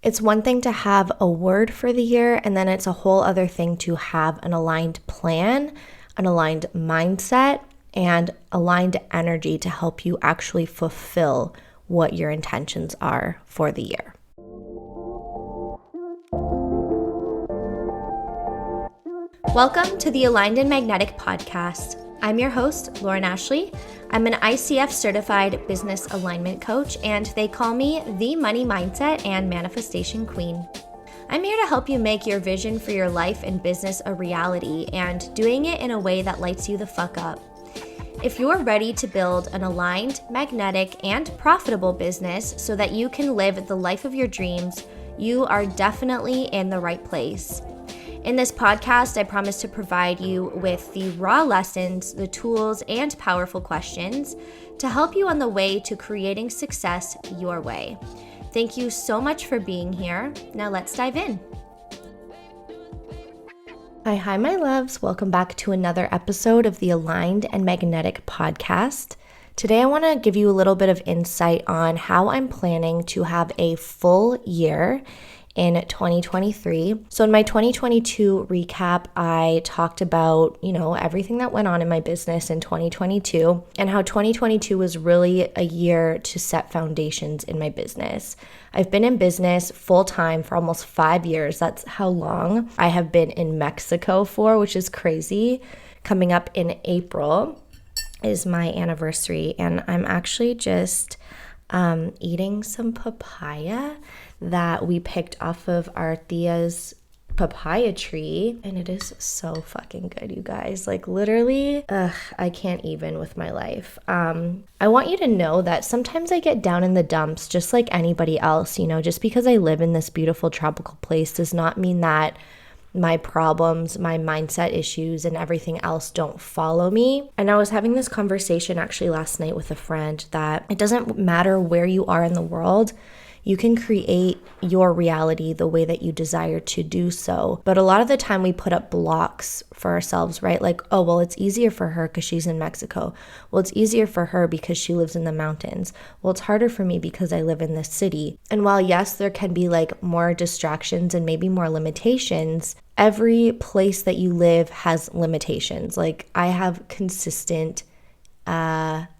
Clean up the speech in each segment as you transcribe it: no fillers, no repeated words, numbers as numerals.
It's one thing to have a word for the year, and then it's a whole other thing to have an aligned plan, an aligned mindset, and aligned energy to help you actually fulfill what your intentions are for the year. Welcome to the Aligned and Magnetic podcast. I'm your host, Lauren Ashley. I'm an ICF certified business alignment coach, and they call me the money mindset and manifestation queen. I'm here to help you make your vision for your life and business a reality and doing it in a way that lights you the fuck up. If you're ready to build an aligned, magnetic, and profitable business so that you can live the life of your dreams, you are definitely in the right place. In this podcast, I promise to provide you with the raw lessons, the tools, and powerful questions to help you on the way to creating success your way. Thank you so much for being here. Now let's dive in. Hi, my loves. Welcome back to another episode of the Aligned and Magnetic podcast. Today, I want to give you a little bit of insight on how I'm planning to have a full year in 2023. So in my 2022 recap, I talked about, everything that went on in my business in 2022 and how 2022 was really a year to set foundations in my business. I've been in business full time for almost 5 years. That's how long I have been in Mexico for, which is crazy. Coming up in April is my anniversary, and I'm actually just eating some papaya that we picked off of our Tia's papaya tree, and it is so fucking good, you guys. Like literally, I can't even with my life. I want you to know that sometimes I get down in the dumps just like anybody else, just because I live in this beautiful tropical place does not mean that my problems, my mindset issues, and everything else don't follow me. And I was having this conversation actually last night with a friend that it doesn't matter where you are in the world, you can create your reality the way that you desire to do so. But a lot of the time we put up blocks for ourselves, right? Like, oh, well, it's easier for her because she's in Mexico. Well, it's easier for her because she lives in the mountains. Well, it's harder for me because I live in this city. And while yes, there can be like more distractions and maybe more limitations, every place that you live has limitations. Like I have consistent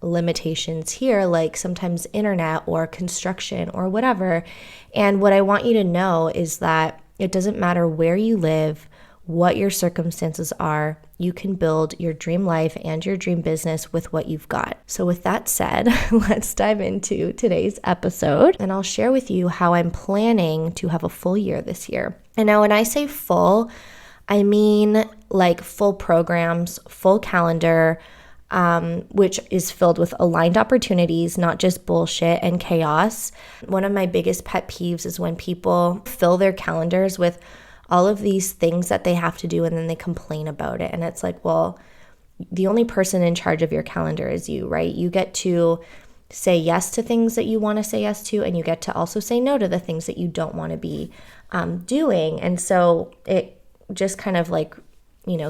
limitations here, like sometimes internet or construction or whatever. And what I want you to know is that it doesn't matter where you live, what your circumstances are, you can build your dream life and your dream business with what you've got. So with that said, let's dive into today's episode, and I'll share with you how I'm planning to have a full year this year. And now when I say full, I mean like full programs, full calendar, which is filled with aligned opportunities, not just bullshit and chaos. One of my biggest pet peeves is when people fill their calendars with all of these things that they have to do and then they complain about it. And it's like, well, the only person in charge of your calendar is you, right? You get to say yes to things that you want to say yes to, and you get to also say no to the things that you don't want to be doing. And so it just kind of like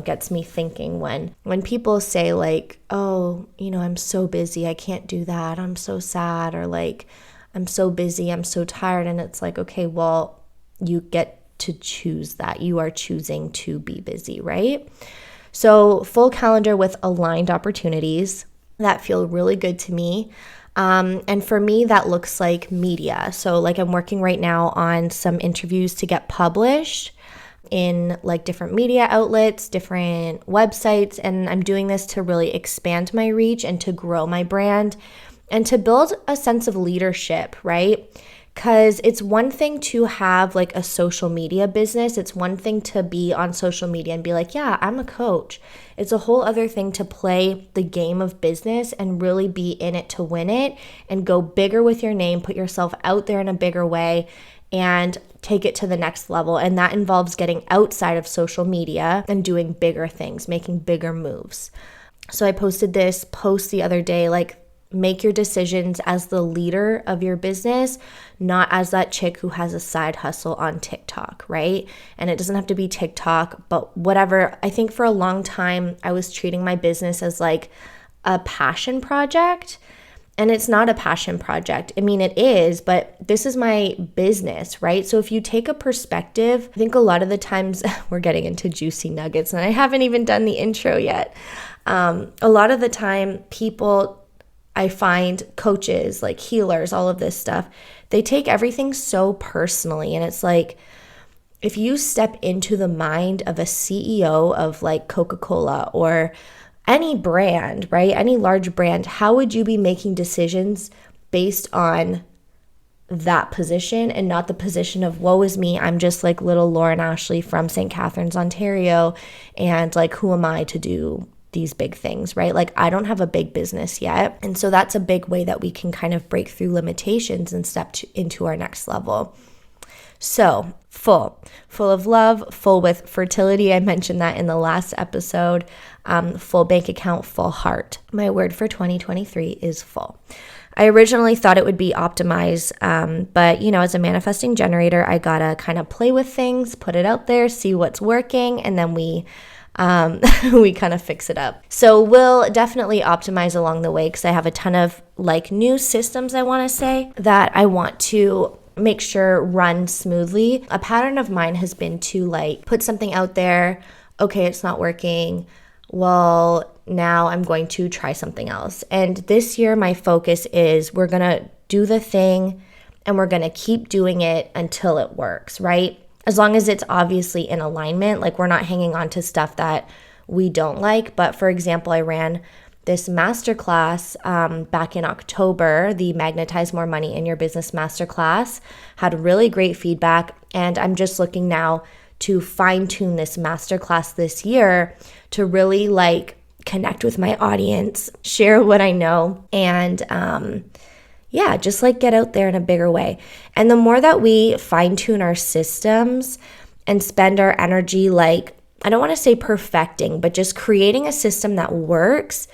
gets me thinking when people say like, oh, I'm so busy, I can't do that, I'm so sad, or like, I'm so busy, I'm so tired. And it's like, okay, well, you get to choose that. You are choosing to be busy, right? So full calendar with aligned opportunities that feel really good to me. And for me, that looks like media. So like I'm working right now on some interviews to get published in like different media outlets, different websites. And I'm doing this to really expand my reach and to grow my brand and to build a sense of leadership, right? Because it's one thing to have like a social media business. It's one thing to be on social media and be like, yeah, I'm a coach. It's a whole other thing to play the game of business and really be in it to win it and go bigger with your name, put yourself out there in a bigger way and take it to the next level. And that involves getting outside of social media and doing bigger things, making bigger moves. So I posted this post the other day, like, make your decisions as the leader of your business, not as that chick who has a side hustle on TikTok, right? And it doesn't have to be TikTok, but whatever. I think for a long time, I was treating my business as like a passion project. And it's not a passion project. I mean, it is, but this is my business, right? So if you take a perspective, I think a lot of the times we're getting into juicy nuggets and I haven't even done the intro yet. A lot of the time people, I find coaches, like healers, all of this stuff, they take everything so personally. And it's like, if you step into the mind of a CEO of like Coca-Cola or any brand, right? Any large brand, how would you be making decisions based on that position and not the position of woe is me, I'm just like little Lauren Ashley from St. Catharines, Ontario, and like who am I to do these big things, right? Like I don't have a big business yet. And so that's a big way that we can kind of break through limitations and step into our next level. So full of love, full with fertility. I mentioned that in the last episode. Full bank account, full heart. My word for 2023 is full. I originally thought it would be optimize, but as a manifesting generator, I gotta kind of play with things, put it out there, see what's working, and then we kind of fix it up. So we'll definitely optimize along the way because I have a ton of like new systems I want to say that I want to make sure run smoothly. A pattern of mine has been to like put something out there. Okay, it's not working. Well, now I'm going to try something else. And this year, my focus is we're going to do the thing and we're going to keep doing it until it works, right? As long as it's obviously in alignment, like we're not hanging on to stuff that we don't like. But for example, I ran this masterclass back in October, the Magnetize More Money in Your Business Masterclass, had really great feedback. And I'm just looking now to fine tune this masterclass this year to really like connect with my audience, share what I know, and just like get out there in a bigger way. And the more that we fine tune our systems and spend our energy, like, I don't want to say perfecting, but just creating a system that works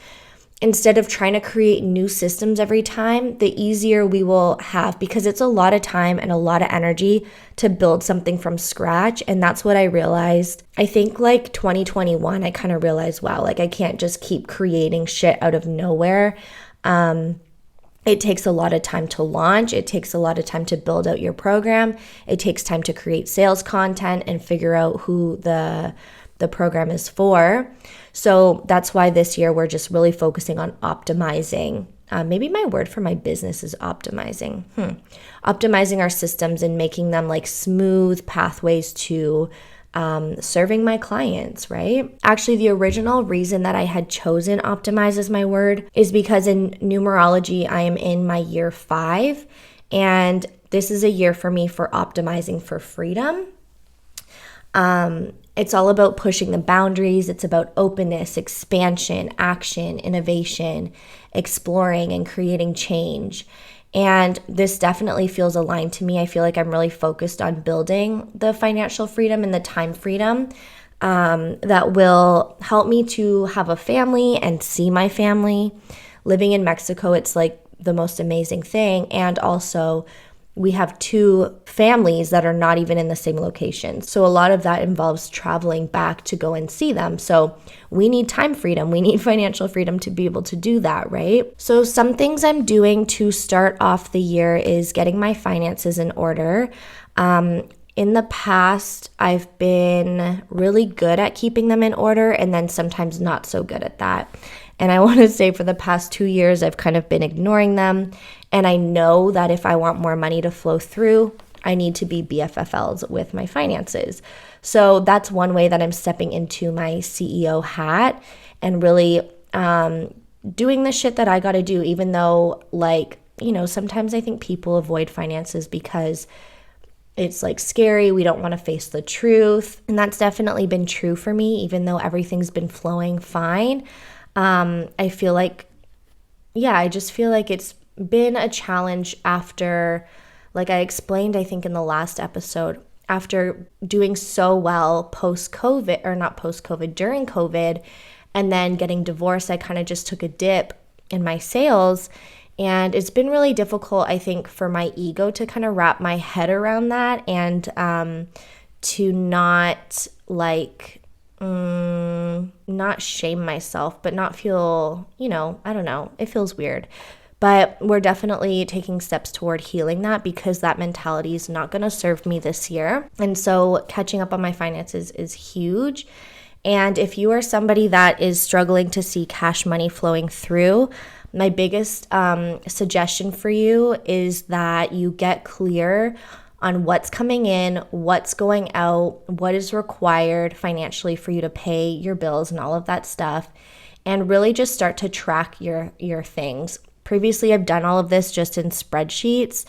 instead of trying to create new systems every time, the easier we will have, because it's a lot of time and a lot of energy to build something from scratch. And that's what I realized. I think like 2021, I kind of realized, wow, like I can't just keep creating shit out of nowhere. It takes a lot of time to launch. It takes a lot of time to build out your program. It takes time to create sales content and figure out who the program is for. So that's why this year we're just really focusing on optimizing. Maybe my word for my business is optimizing. Optimizing our systems and making them like smooth pathways to serving my clients, right? Actually, the original reason that I had chosen optimize as my word is because in numerology, I am in my year 5, and this is a year for me for optimizing for freedom. It's all about pushing the boundaries. It's about openness, expansion, action, innovation, exploring, and creating change. And this definitely feels aligned to me. I feel like I'm really focused on building the financial freedom and the time freedom that will help me to have a family and see my family. Living in Mexico, it's like the most amazing thing. And also, we have 2 families that are not even in the same location. So a lot of that involves traveling back to go and see them. So we need time freedom. We need financial freedom to be able to do that, right? So some things I'm doing to start off the year is getting my finances in order. In the past, I've been really good at keeping them in order and then sometimes not so good at that. And I want to say for the past 2 years, I've kind of been ignoring them. And I know that if I want more money to flow through, I need to be BFFLs with my finances. So that's one way that I'm stepping into my CEO hat and really doing the shit that I got to do, even though sometimes I think people avoid finances because it's like scary. We don't want to face the truth. And that's definitely been true for me, even though everything's been flowing fine. I feel like, I just feel like it's been a challenge after, like I explained, I think in the last episode, after doing so well post-COVID, or not post-COVID, during COVID, and then getting divorced, I kind of just took a dip in my sales. And it's been really difficult, I think, for my ego to kind of wrap my head around that and to not not shame myself, but not feel, I don't know, it feels weird. But we're definitely taking steps toward healing that, because that mentality is not going to serve me this year. And so catching up on my finances is huge. And if you are somebody that is struggling to see cash money flowing through, my biggest suggestion for you is that you get clear on what's coming in, what's going out, what is required financially for you to pay your bills and all of that stuff, and really just start to track your things. Previously, I've done all of this just in spreadsheets.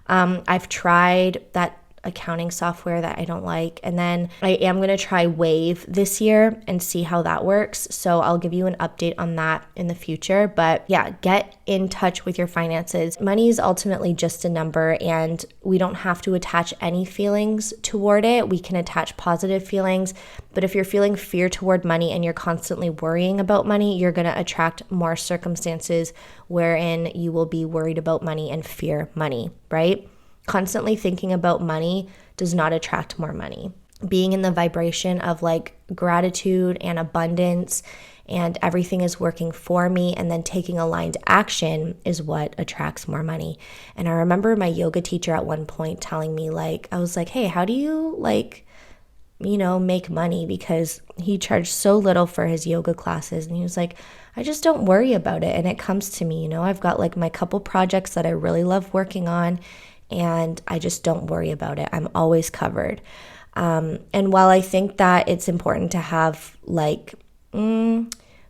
I've tried that accounting software that I don't like. And then I am going to try Wave this year and see how that works. So I'll give you an update on that in the future. But yeah, get in touch with your finances. Money is ultimately just a number, and we don't have to attach any feelings toward it. We can attach positive feelings. But if you're feeling fear toward money and you're constantly worrying about money, you're going to attract more circumstances wherein you will be worried about money and fear money, right? Constantly thinking about money does not attract more money. Being in the vibration of like gratitude and abundance and everything is working for me, and then taking aligned action is what attracts more money. And I remember my yoga teacher at one point telling me, like, I was like, hey, how do you make money? Because he charged so little for his yoga classes. And he was like, I just don't worry about it. And it comes to me, I've got like my couple projects that I really love working on, and I just don't worry about it. I'm always covered. And while I think that it's important to have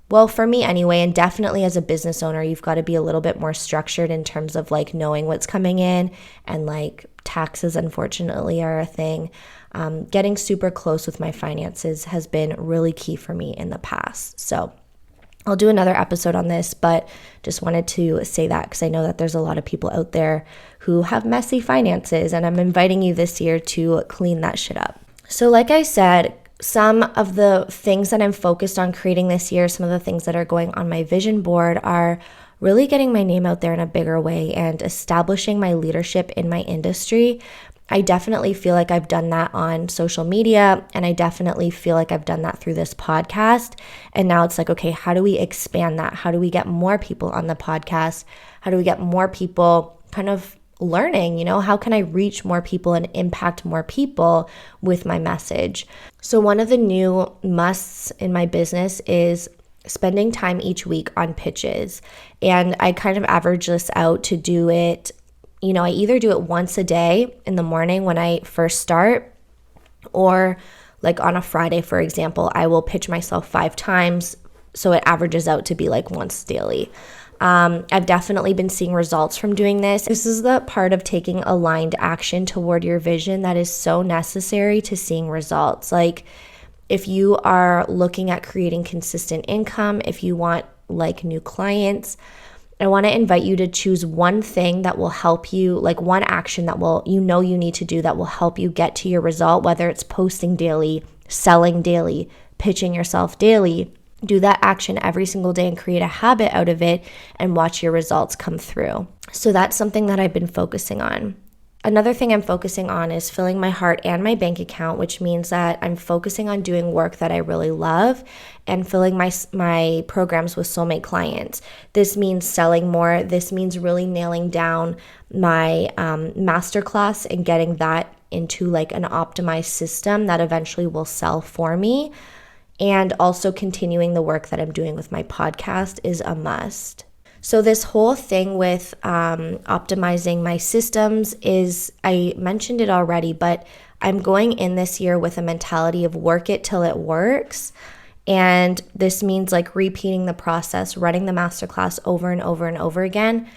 well, for me anyway, and definitely as a business owner, you've got to be a little bit more structured in terms of like knowing what's coming in, and like taxes, unfortunately, are a thing. Getting super close with my finances has been really key for me in the past. So I'll do another episode on this, but just wanted to say that because I know that there's a lot of people out there who have messy finances, and I'm inviting you this year to clean that shit up. So like I said, some of the things that I'm focused on creating this year, some of the things that are going on my vision board are really getting my name out there in a bigger way and establishing my leadership in my industry. I definitely feel like I've done that on social media, and I definitely feel like I've done that through this podcast. And now it's like, okay, how do we expand that? How do we get more people on the podcast? How do we get more people kind of learning, how can I reach more people and impact more people with my message? So one of the new musts in my business is spending time each week on pitches. And I kind of average this out to do it. I either do it once a day in the morning when I first start, or like on a Friday, for example, I will pitch myself 5 times. So it averages out to be like once daily. I've definitely been seeing results from doing this. This is the part of taking aligned action toward your vision that is so necessary to seeing results. Like if you are looking at creating consistent income, if you want like new clients, I want to invite you to choose one thing that will help you, like one action that will, you need to do that will help you get to your result, whether it's posting daily, selling daily, pitching yourself daily. Do that action every single day and create a habit out of it and watch your results come through. So that's something that I've been focusing on. Another thing I'm focusing on is filling my heart and my bank account, which means that I'm focusing on doing work that I really love and filling my programs with soulmate clients. This means selling more. This means really nailing down my masterclass and getting that into like an optimized system that eventually will sell for me. And also continuing the work that I'm doing with my podcast is a must. So this whole thing with optimizing my systems is, I mentioned it already, but I'm going in this year with a mentality of work it till it works. And this means like repeating the process, running the masterclass over and over and over again.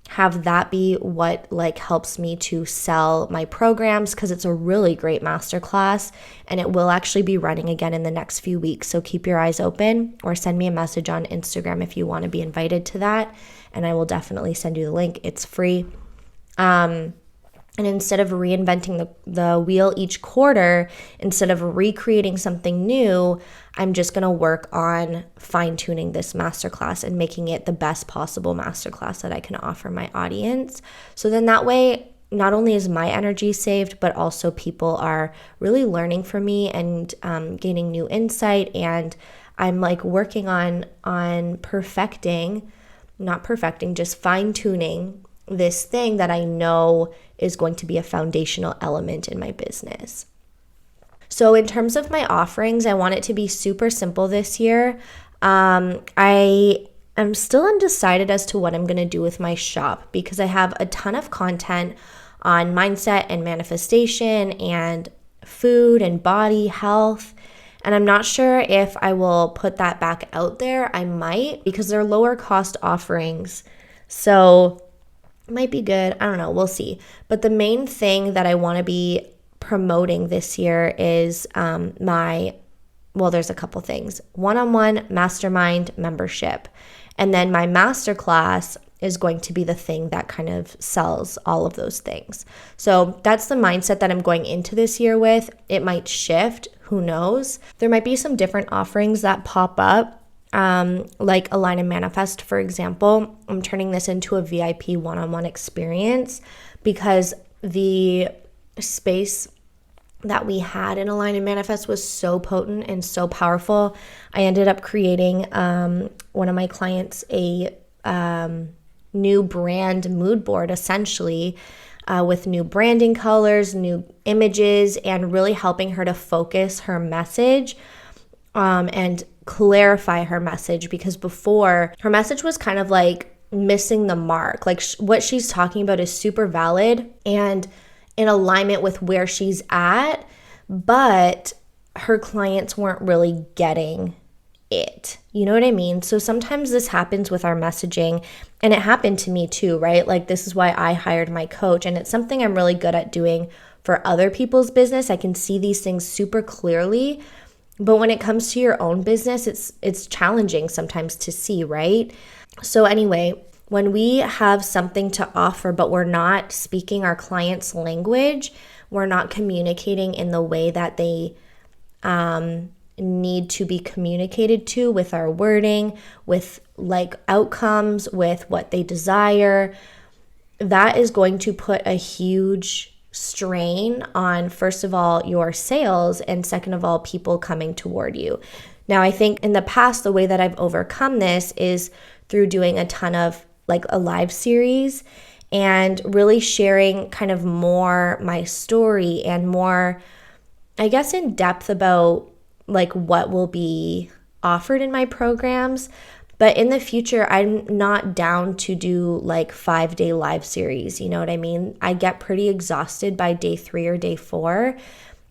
Have that be what like helps me to sell my programs, because it's a really great masterclass and it will actually be running again in the next few weeks. So keep your eyes open, or send me a message on Instagram if you want to be invited to that, and I will definitely send you the link. It's free. And instead of reinventing the wheel each quarter, instead of recreating something new, I'm just going to work on fine-tuning this masterclass and making it the best possible masterclass that I can offer my audience. So then that way, not only is my energy saved, but also people are really learning from me and gaining new insight. And I'm like working on perfecting not perfecting, just fine-tuning this thing that I know is going to be a foundational element in my business. So in terms of my offerings, I want it to be super simple this year. I am still undecided as to what I'm going to do with my shop because I have a ton of content on mindset and manifestation and food and body health. And I'm not sure if I will put that back out there. I might, because they're lower cost offerings. So it might be good. I don't know. We'll see. But the main thing that I want to be promoting this year is there's a couple things. One-on-one mastermind membership. And then my masterclass is going to be the thing that kind of sells all of those things. So that's the mindset that I'm going into this year with. It might shift. Who knows? There might be some different offerings that pop up. Like Align and Manifest, for example. I'm turning this into a VIP one-on-one experience because the space that we had in Align and Manifest was so potent and so powerful. I ended up creating one of my clients a new brand mood board, essentially, with new branding colors, new images, and really helping her to focus her message and clarify her message, because before her message was kind of like missing the mark. Like what she's talking about is super valid and in alignment with where she's at, but her clients weren't really getting it. You know what I mean? So sometimes this happens with our messaging, and it happened to me too, right? Like this is why I hired my coach, and it's something I'm really good at doing for other people's business. I can see these things super clearly, but when it comes to your own business, it's challenging sometimes to see, right? So anyway, when we have something to offer, but we're not speaking our client's language, we're not communicating in the way that they need to be communicated to, with our wording, with like outcomes, with what they desire, that is going to put a huge strain on, first of all, your sales, and second of all, people coming toward you. Now, I think in the past, the way that I've overcome this is through doing a ton of like a live series and really sharing kind of more my story and more, I guess, in depth about like what will be offered in my programs. But in the future, I'm not down to do like 5-day live series. You know what I mean? I get pretty exhausted by day 3 or day 4.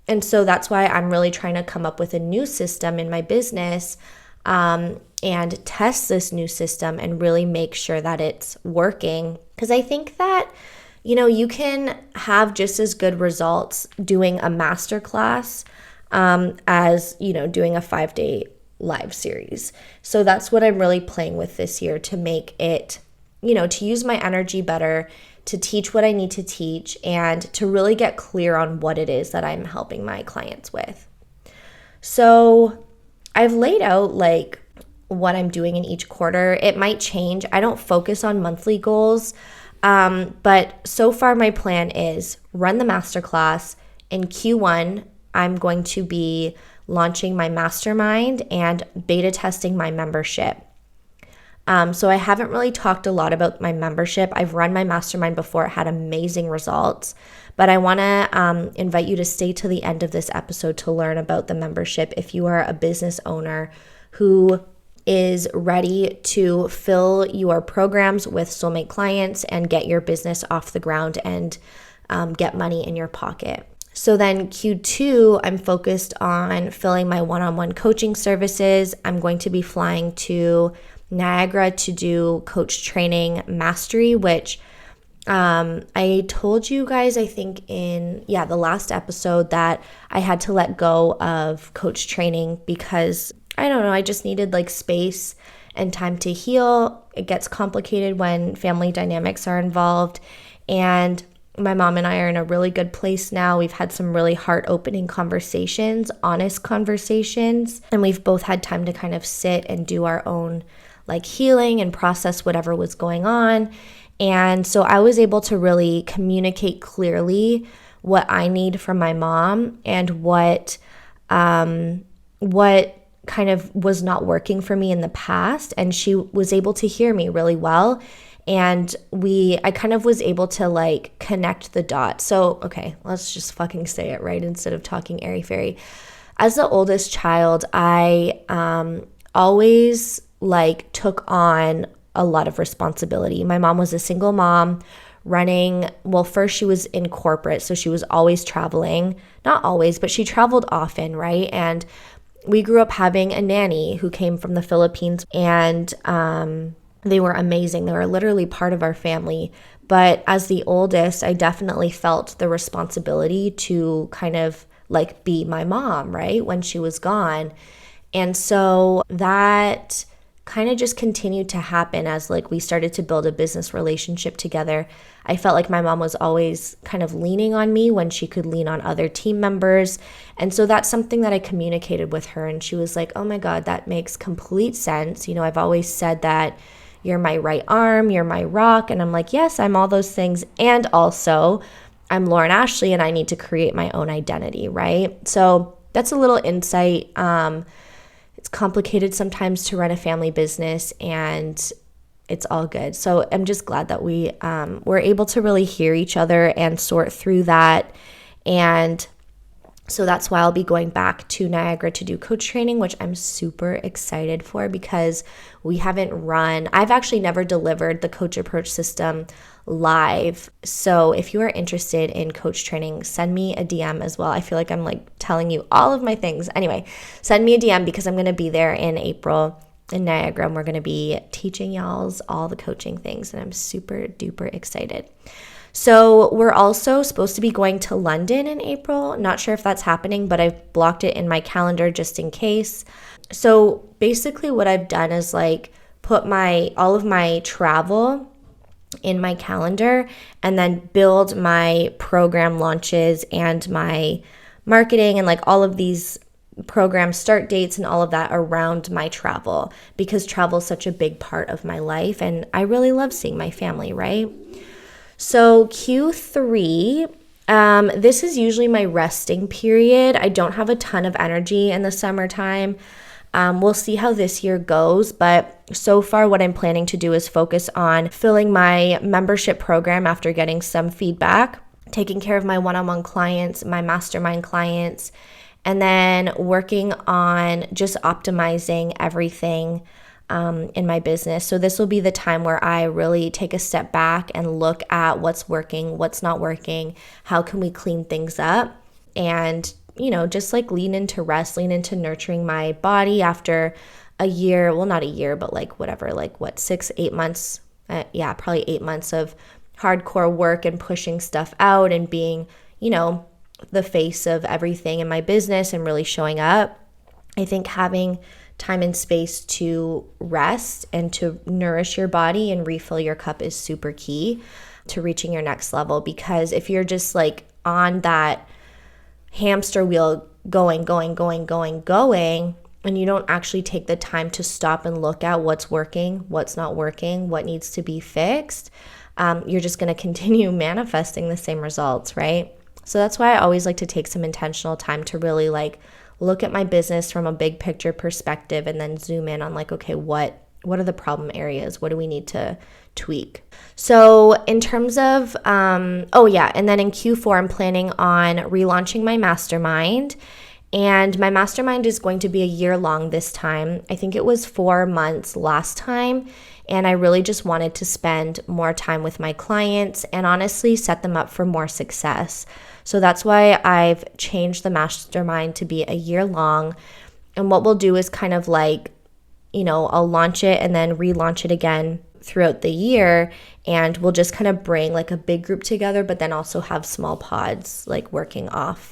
And so that's why I'm really trying to come up with a new system in my business and test this new system and really make sure that it's working. Because I think that, you know, you can have just as good results doing a masterclass as, you know, doing a 5-day live series. So that's what I'm really playing with this year, to make it, you know, to use my energy better, to teach what I need to teach, and to really get clear on what it is that I'm helping my clients with. So I've laid out like what I'm doing in each quarter. It might change. I don't focus on monthly goals, but so far my plan is run the masterclass. In Q1, I'm going to be launching my mastermind and beta testing my membership. So I haven't really talked a lot about my membership. I've run my mastermind before. It had amazing results, but I want to invite you to stay to the end of this episode to learn about the membership if you are a business owner who is ready to fill your programs with soulmate clients and get your business off the ground and get money in your pocket. So then Q2, I'm focused on filling my one-on-one coaching services. I'm going to be flying to Niagara to do coach training mastery, which I told you guys, I think in the last episode, that I had to let go of coach training because I don't know, I just needed like space and time to heal. It gets complicated when family dynamics are involved, and my mom and I are in a really good place now. We've had some really heart-opening conversations, honest conversations, and we've both had time to kind of sit and do our own like healing and process whatever was going on. And so I was able to really communicate clearly what I need from my mom and what kind of was not working for me in the past, and she was able to hear me really well. And I kind of was able to like connect the dots. So, okay, let's just fucking say it, right? Instead of talking airy fairy. As the oldest child, I always like took on a lot of responsibility. My mom was a single mom running, well, first she was in corporate, so she was always traveling. Not always, but she traveled often, right? And we grew up having a nanny who came from the Philippines, and they were amazing. They were literally part of our family. But as the oldest, I definitely felt the responsibility to kind of like be my mom, right? When she was gone. And so that kind of just continued to happen as like we started to build a business relationship together. I felt like my mom was always kind of leaning on me when she could lean on other team members. And so that's something that I communicated with her, and she was like, "Oh my God, that makes complete sense. You know, I've always said that you're my right arm, you're my rock." And I'm like, "Yes, I'm all those things. And also I'm Lauren Ashley, and I need to create my own identity," right? So that's a little insight. It's complicated sometimes to run a family business, and it's all good. So I'm just glad that we were able to really hear each other and sort through that. And so that's why I'll be going back to Niagara to do coach training, which I'm super excited for because I've actually never delivered the coach approach system live. So if you are interested in coach training, send me a DM as well. I feel like I'm like telling you all of my things. Anyway, send me a DM because I'm going to be there in April in Niagara, and we're going to be teaching y'all's all the coaching things, and I'm super duper excited. So we're also supposed to be going to London in April. Not sure if that's happening, but I've blocked it in my calendar just in case. So basically what I've done is like put all of my travel in my calendar and then build my program launches and my marketing and like all of these program start dates and all of that around my travel, because travel is such a big part of my life and I really love seeing my family, right? So Q3, this is usually my resting period. I don't have a ton of energy in the summertime. We'll see how this year goes, but so far what I'm planning to do is focus on filling my membership program after getting some feedback, taking care of my one-on-one clients, my mastermind clients, and then working on just optimizing everything in my business. So this will be the time where I really take a step back and look at what's working, what's not working, how can we clean things up, and just like lean into rest, lean into nurturing my body after a year, well, not a year, but like whatever, like what, 6-8 months, probably 8 months of hardcore work and pushing stuff out and being, the face of everything in my business and really showing up. I think having time and space to rest and to nourish your body and refill your cup is super key to reaching your next level, because if you're just like on that hamster wheel going, and you don't actually take the time to stop and look at what's working, what's not working, what needs to be fixed, you're just going to continue manifesting the same results, right? So that's why I always like to take some intentional time to really like look at my business from a big picture perspective and then zoom in on like, okay, what are the problem areas? What do we need to tweak? So in terms of, and then in Q4, I'm planning on relaunching my mastermind. And my mastermind is going to be a year long this time. I think it was 4 months last time. And I really just wanted to spend more time with my clients and honestly set them up for more success. So that's why I've changed the mastermind to be a year long. And what we'll do is kind of like, I'll launch it and then relaunch it again throughout the year. And we'll just kind of bring like a big group together, but then also have small pods like working off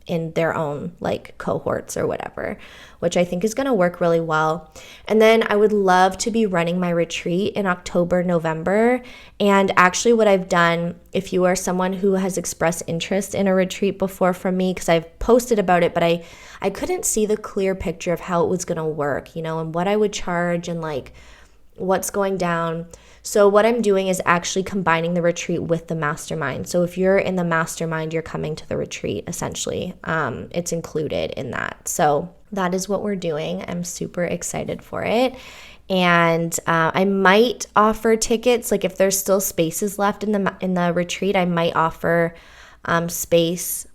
in their own like cohorts or whatever, which I think is going to work really well. And then I would love to be running my retreat in October, November. And actually what I've done, if you are someone who has expressed interest in a retreat before from me, because I've posted about it, but I couldn't see the clear picture of how it was going to work, and what I would charge and like what's going down. So what I'm doing is actually combining the retreat with the mastermind. So if you're in the mastermind, you're coming to the retreat, essentially. It's included in that. So that is what we're doing. I'm super excited for it. And I might offer tickets, like if there's still spaces left in the retreat, I might offer space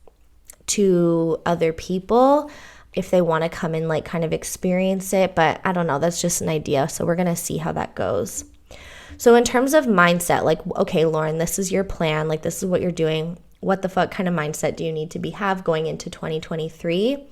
to other people if they want to come and like kind of experience it. But I don't know, that's just an idea. So we're going to see how that goes. So in terms of mindset, like, okay, Lauren, this is your plan. Like, this is what you're doing. What the fuck kind of mindset do you need to have going into 2023?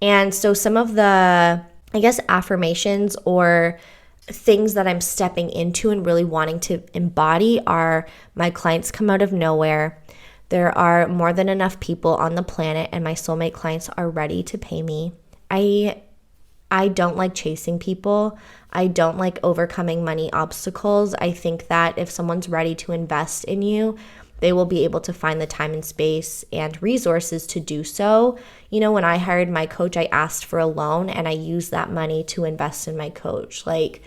And so some of the, I guess, affirmations or things that I'm stepping into and really wanting to embody are: my clients come out of nowhere. There are more than enough people on the planet, and my soulmate clients are ready to pay me. I don't like chasing people. I don't like overcoming money obstacles. I think that if someone's ready to invest in you, they will be able to find the time and space and resources to do so. You know, when I hired my coach, I asked for a loan and I used that money to invest in my coach. Like,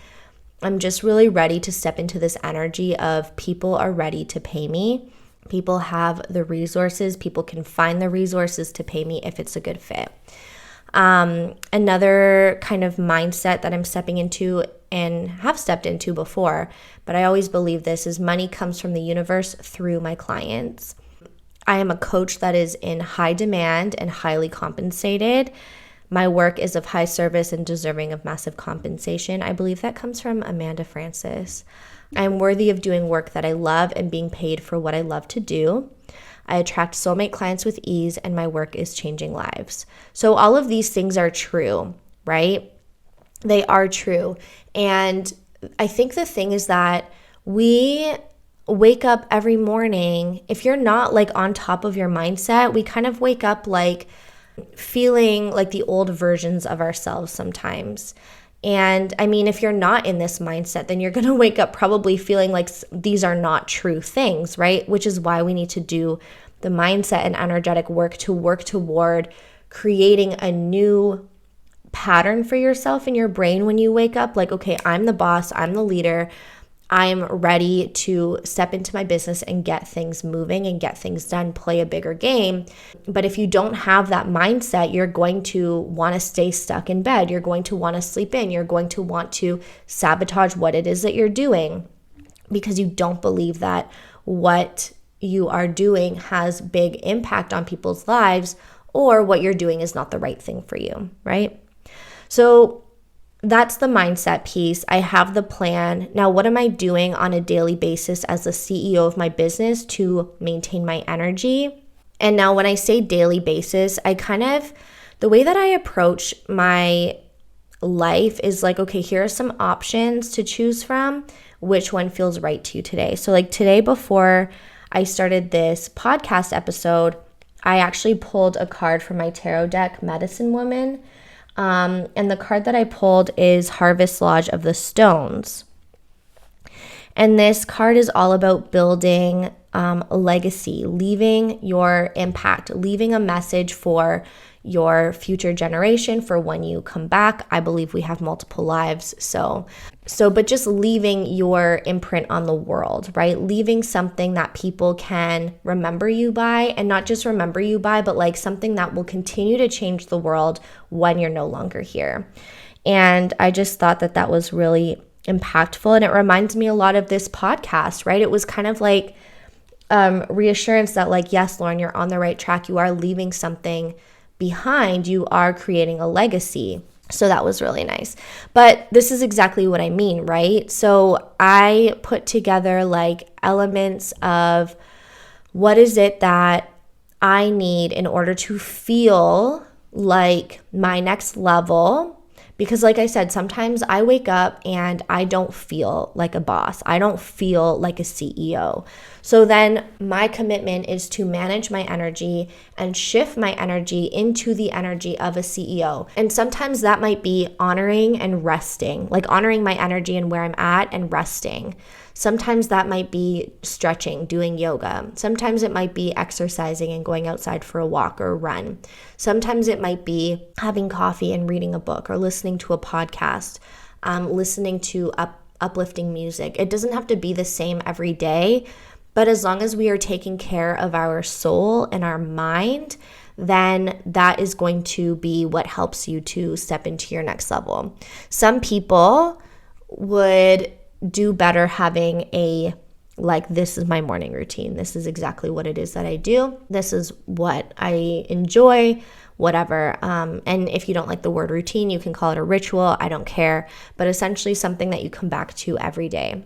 I'm just really ready to step into this energy of people are ready to pay me. People have the resources. People can find the resources to pay me if it's a good fit. Another kind of mindset that I'm stepping into and have stepped into before, but I always believe this, is money comes from the universe through my clients. I am a coach that is in high demand and highly compensated. My work is of high service and deserving of massive compensation. I believe that comes from Amanda Francis. I am worthy of doing work that I love and being paid for what I love to do. I attract soulmate clients with ease, and my work is changing lives. So all of these things are true, right? They are true. And I think the thing is that we wake up every morning, if you're not like on top of your mindset, we kind of wake up like feeling like the old versions of ourselves sometimes. And I mean, if you're not in this mindset, then you're going to wake up probably feeling like these are not true things, right? Which is why we need to do the mindset and energetic work to work toward creating a new pattern for yourself in your brain when you wake up. Like, okay, I'm the boss, I'm the leader. I'm ready to step into my business and get things moving and get things done, play a bigger game. But if you don't have that mindset, you're going to want to stay stuck in bed. You're going to want to sleep in. You're going to want to sabotage what it is that you're doing because you don't believe that what you are doing has big impact on people's lives, or what you're doing is not the right thing for you, right? So that's the mindset piece. I have the plan. Now, what am I doing on a daily basis as the CEO of my business to maintain my energy? And now when I say daily basis, the way that I approach my life is like, okay, here are some options to choose from. Which one feels right to you today? So like today, before I started this podcast episode, I actually pulled a card from my tarot deck, Medicine Woman. And the card that I pulled is Harvest Lodge of the Stones. And this card is all about building a legacy, leaving your impact, leaving a message for your future generation, for when you come back. I believe we have multiple lives. But just leaving your imprint on the world, right? Leaving something that people can remember you by, and not just remember you by, but like something that will continue to change the world when you're no longer here. And I just thought that that was really impactful. And it reminds me a lot of this podcast, right? It was kind of like reassurance that like, yes, Lauren, you're on the right track. You are leaving something behind. You are creating a legacy. So that was really nice. But this is exactly what I mean, right? So I put together like elements of what is it that I need in order to feel like my next level. Because like I said, sometimes I wake up and I don't feel like a boss. I don't feel like a CEO. So then my commitment is to manage my energy and shift my energy into the energy of a CEO. And sometimes that might be honoring and resting, like honoring my energy and where I'm at and resting. Sometimes that might be stretching, doing yoga. Sometimes it might be exercising and going outside for a walk or a run. Sometimes it might be having coffee and reading a book or listening to a podcast, listening to uplifting music. It doesn't have to be the same every day, but as long as we are taking care of our soul and our mind, then that is going to be what helps you to step into your next level. Some people would do better having this is my morning routine. This is exactly what it is that I do. This is what I enjoy, whatever. And if you don't like the word routine, you can call it a ritual. I don't care. But essentially something that you come back to every day.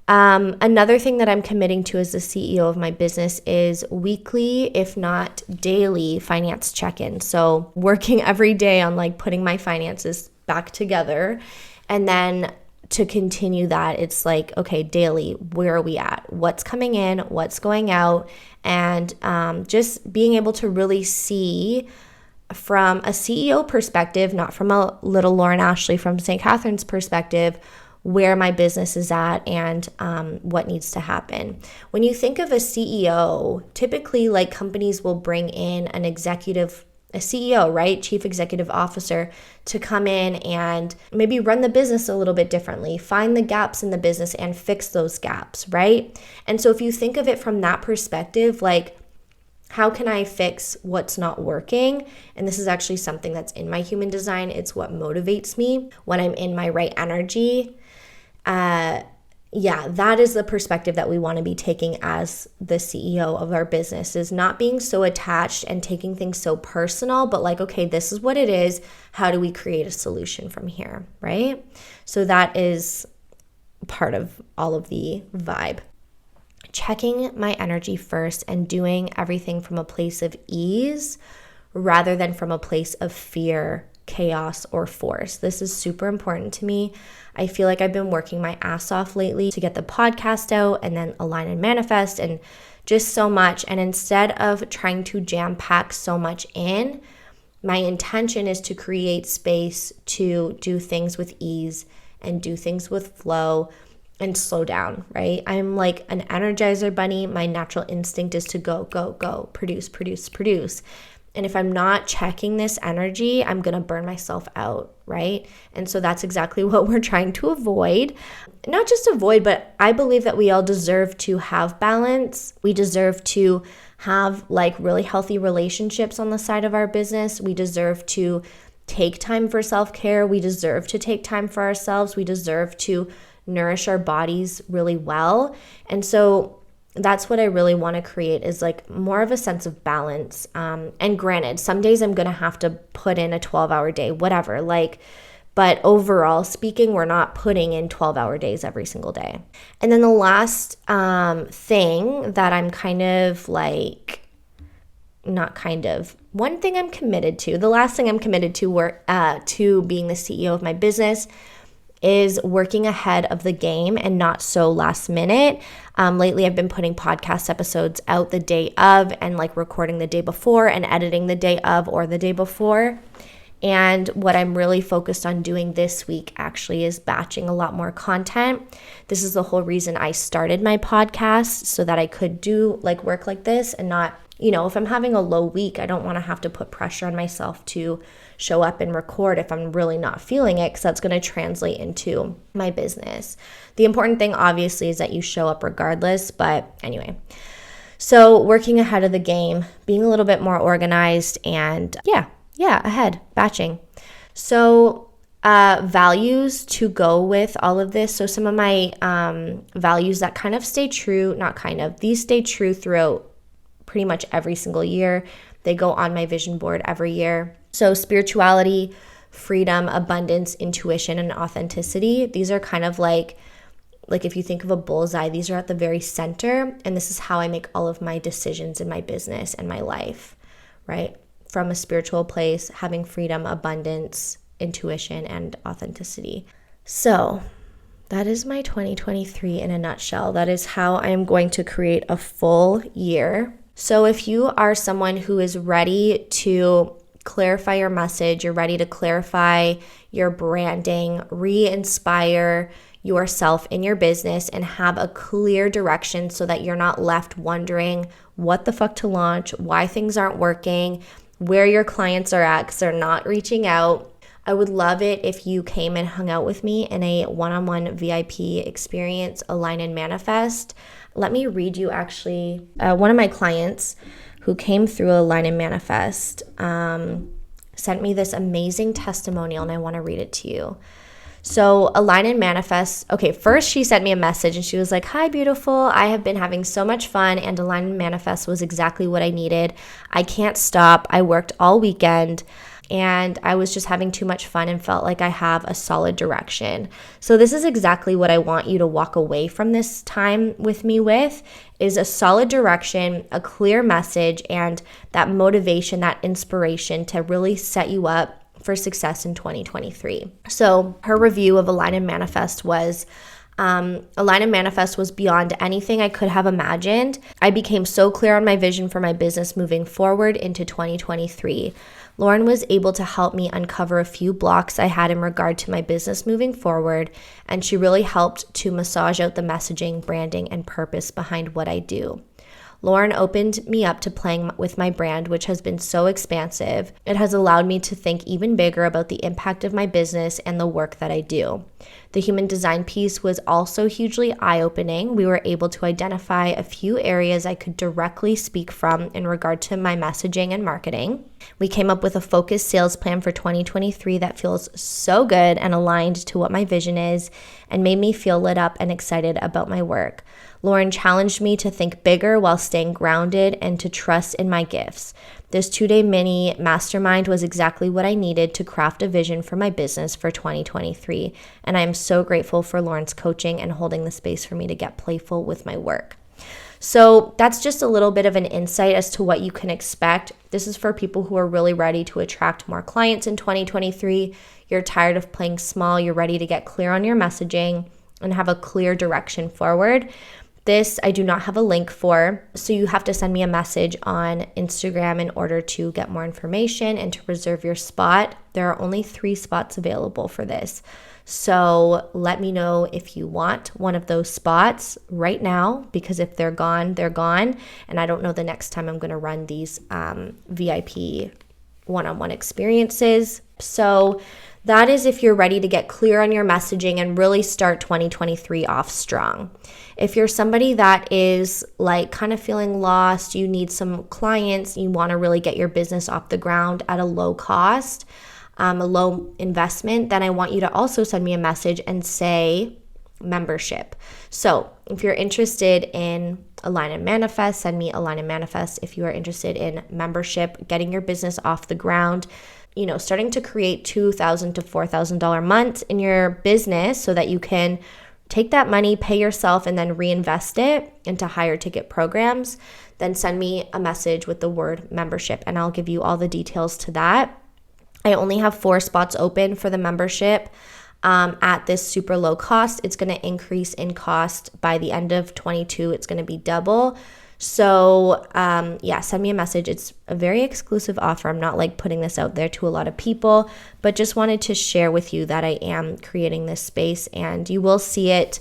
Another thing that I'm committing to as the CEO of my business is weekly, if not daily, finance check-in. So working every day on putting my finances back together. And then to continue that, it's okay, daily, where are we at? What's coming in? What's going out? And just being able to really see from a CEO perspective, not from a little Lauren Ashley from St. Catherine's perspective, where my business is at and what needs to happen. When you think of a CEO, typically companies will bring in a CEO, right? Chief Executive Officer, to come in and maybe run the business a little bit differently, find the gaps in the business and fix those gaps, right? And so if you think of it from that perspective, how can I fix what's not working? And this is actually something that's in my human design. It's what motivates me when I'm in my right energy. That is the perspective that we want to be taking as the CEO of our business, is not being so attached and taking things so personal, but okay, this is what it is. How do we create a solution from here, right? So that is part of all of the vibe. Checking my energy first and doing everything from a place of ease rather than from a place of fear, chaos, or force. This is super important to me. I feel like I've been working my ass off lately to get the podcast out and then align and manifest and just so much. And instead of trying to jam pack so much in, my intention is to create space to do things with ease and do things with flow and slow down, right? I'm like an energizer bunny. My natural instinct is to go, go, go, produce, produce, produce. And if I'm not checking this energy, I'm going to burn myself out, right? And so that's exactly what we're trying to avoid. Not just avoid, but I believe that we all deserve to have balance. We deserve to have really healthy relationships on the side of our business. We deserve to take time for self-care. We deserve to take time for ourselves. We deserve to nourish our bodies really well. And so that's what I really want to create, is more of a sense of balance. And granted, some days I'm going to have to put in a 12-hour day, whatever. But overall speaking, we're not putting in 12-hour days every single day. And then the last thing that I'm one thing I'm committed to, the last thing I'm committed to being the CEO of my business is working ahead of the game and not so last minute. Lately, I've been putting podcast episodes out the day of and recording the day before and editing the day of or the day before. And what I'm really focused on doing this week actually is batching a lot more content. This is the whole reason I started my podcast, so that I could do work like this and not, if I'm having a low week, I don't want to have to put pressure on myself to show up and record if I'm really not feeling it, because that's going to translate into my business. The important thing obviously is that you show up regardless, but anyway. So working ahead of the game, being a little bit more organized and ahead, batching. So values to go with all of this. So some of my values that kind of stay true, these stay true throughout pretty much every single year. They go on my vision board every year. So spirituality, freedom, abundance, intuition, and authenticity. These are kind of like if you think of a bullseye, these are at the very center. And this is how I make all of my decisions in my business and my life, right? From a spiritual place, having freedom, abundance, intuition, and authenticity. So that is my 2023 in a nutshell. That is how I am going to create a full year. So if you are someone who is ready to clarify your message, you're ready to clarify your branding, re-inspire yourself in your business, and have a clear direction so that you're not left wondering what the fuck to launch, why things aren't working, where your clients are at because they're not reaching out, I would love it if you came and hung out with me in a one-on-one VIP experience, Align and Manifest. Let me read you actually one of my clients who came through Align and Manifest, sent me this amazing testimonial, and I want to read it to you. So Align and Manifest, okay, first she sent me a message and she was like, "Hi, beautiful. I have been having so much fun and Align and Manifest was exactly what I needed. I can't stop. I worked all weekend and I was just having too much fun and felt like I have a solid direction." So this is exactly what I want you to walk away from this time with me with, is a solid direction, a clear message, and that motivation, that inspiration to really set you up for success in 2023. So her review of Align and Manifest was, Align and Manifest was beyond anything I could have imagined. I became so clear on my vision for my business moving forward into 2023. Lauren was able to help me uncover a few blocks I had in regard to my business moving forward, and she really helped to massage out the messaging, branding, and purpose behind what I do. Lauren opened me up to playing with my brand, which has been so expansive. It has allowed me to think even bigger about the impact of my business and the work that I do. The human design piece was also hugely eye-opening. We were able to identify a few areas I could directly speak from in regard to my messaging and marketing. We came up with a focused sales plan for 2023 that feels so good and aligned to what my vision is and made me feel lit up and excited about my work. Lauren challenged me to think bigger while staying grounded and to trust in my gifts. This 2-day mini mastermind was exactly what I needed to craft a vision for my business for 2023, and I am so grateful for Lauren's coaching and holding the space for me to get playful with my work. So that's just a little bit of an insight as to what you can expect. This is for people who are really ready to attract more clients in 2023. You're tired of playing small. You're ready to get clear on your messaging and have a clear direction forward. This I do not have a link for, so you have to send me a message on Instagram in order to get more information and to reserve your spot. There are only 3 spots available for this. So let me know if you want one of those spots right now, because if they're gone, they're gone. And I don't know the next time I'm going to run these VIP one-on-one experiences. So that is if you're ready to get clear on your messaging and really start 2023 off strong. If you're somebody that is like kind of feeling lost, you need some clients, you want to really get your business off the ground at a low cost, a low investment, then I want you to also send me a message and say membership. So if you're interested in Align and Manifest, send me Align and Manifest. If you are interested in membership, getting your business off the ground, starting to create $2,000 to $4,000 months in your business so that you can take that money, pay yourself, and then reinvest it into higher ticket programs, then send me a message with the word membership and I'll give you all the details to that. I only have 4 spots open for the membership at this super low cost. It's going to increase in cost by the end of 22. It's going to be double. So send me a message. It's a very exclusive offer. I'm not like putting this out there to a lot of people, but just wanted to share with you that I am creating this space and you will see it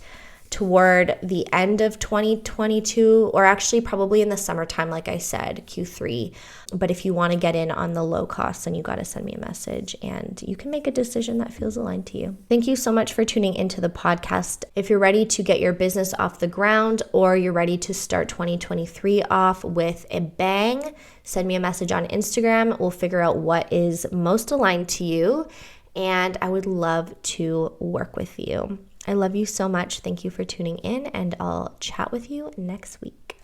toward the end of 2022, or actually probably in the summertime, like I said, Q3. But if you want to get in on the low cost, then you got to send me a message and you can make a decision that feels aligned to you. Thank you so much for tuning into the podcast. If you're ready to get your business off the ground or you're ready to start 2023 off with a bang, send me a message on Instagram. We'll figure out what is most aligned to you, and I would love to work with you. I love you so much. Thank you for tuning in, and I'll chat with you next week.